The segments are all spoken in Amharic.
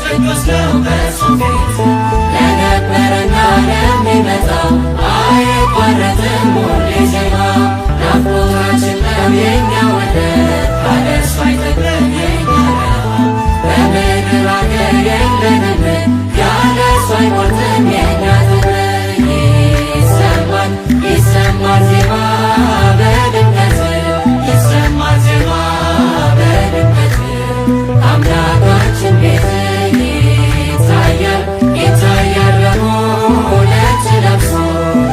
ቅዱስ ነው በእርሱ ፊት ለነበረና ለሚመጣው አይቋረጥም ሁሌ ዜማ ናፍቆታችን ነው የኛ ወደር ካለ እርሱ አይጠግበን የኛ ረሃብ በምድር አገር የለንም ያለ እርሱ አይሞልትም የኛ ጥር ይሰማል ይሰማል ዜማ በድምቀት ይሰማል ዜማ በድምቀት አምላካችን ቤት ይታያል ይታያል በሁለት ለብሶ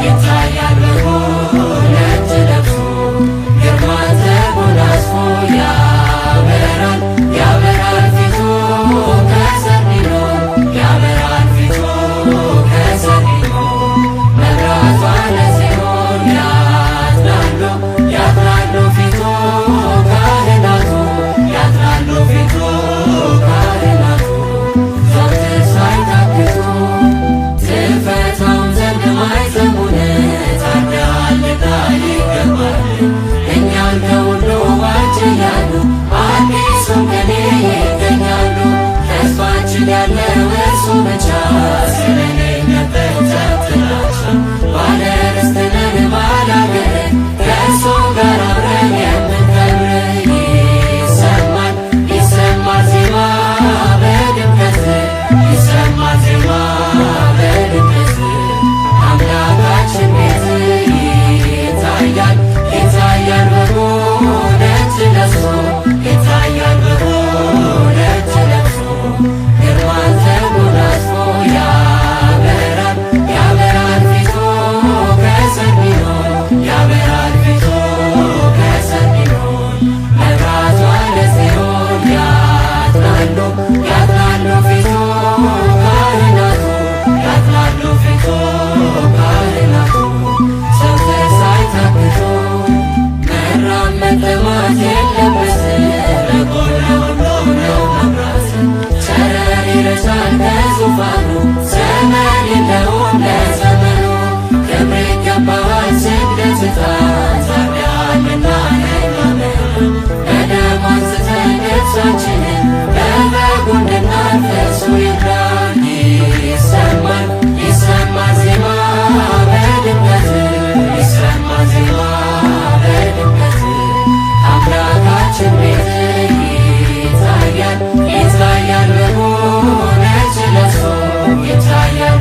ይታያል በሁለት ለብሶ ግርማ ተጎናጽፎ ያበራል ያበራል ፊቱ ከሰኒኖር ያበራል ፊቱ ከሰኒኖር መብራቷ ለጽዮን ያጥራሉ ያጥራሉ ፊቱ ካህናቱ ያጥራሉ ፊቱ ካህናቱ ዘወትር ሳይታክቱ ትፈታውን ዘንድ ማይዘሙን ታርደሃልና ይገባል እኛን ከሁሉ ዋጅ ያሉ አዲሱም ቀኔ ይገኛሉ ተስፋችን ያለው እርሱ ብቻ ስለሌለበት ጥላቻ ባለ ርስት ነን ባለ አገር ከእርሱ ጋር አብረን የምንከብር ይሰማል ይሰማል ዜማ በድምቀት ይሰማል ዜማ በድምቀት አምላካችን ቤት ይታያል ይታያል በሁለት ለብሶ ይታያል በሁለት ለብሶ ግርማን ተጎናጽፎ ያበራል ያበራል ፊቱ ከሰኒኖር ያበራል ፊቱ ከሰኒኖር መብራቷ ለጽዮን ያጥራሉ ያጥራሉ ፊቱ ካህናቱ ያጥራሉ ፊቱ ካህናቱ ዘወትር ሳይታክቱ መራብ መጠማት የለበት ለጎን ለሁሉ ነው መብራት ጨረር ይረጫል ከዙፋኑ ዘመን የለውም ለዘመኑ ክብር ይገባዋል ስግደት ዕጣን ታርደሃልና ለእኛ በደሙ አንጽተን ልብሳችንን በበጉ እንድናልፍ እርሱ ይርዳን ይሰማል ይሰማል ዜማ በድምቀት ይሰማል ዜማ በድምቀት አምላካችን ቤት ይታያል ይታያል በሁለት ለብሶ ይታያል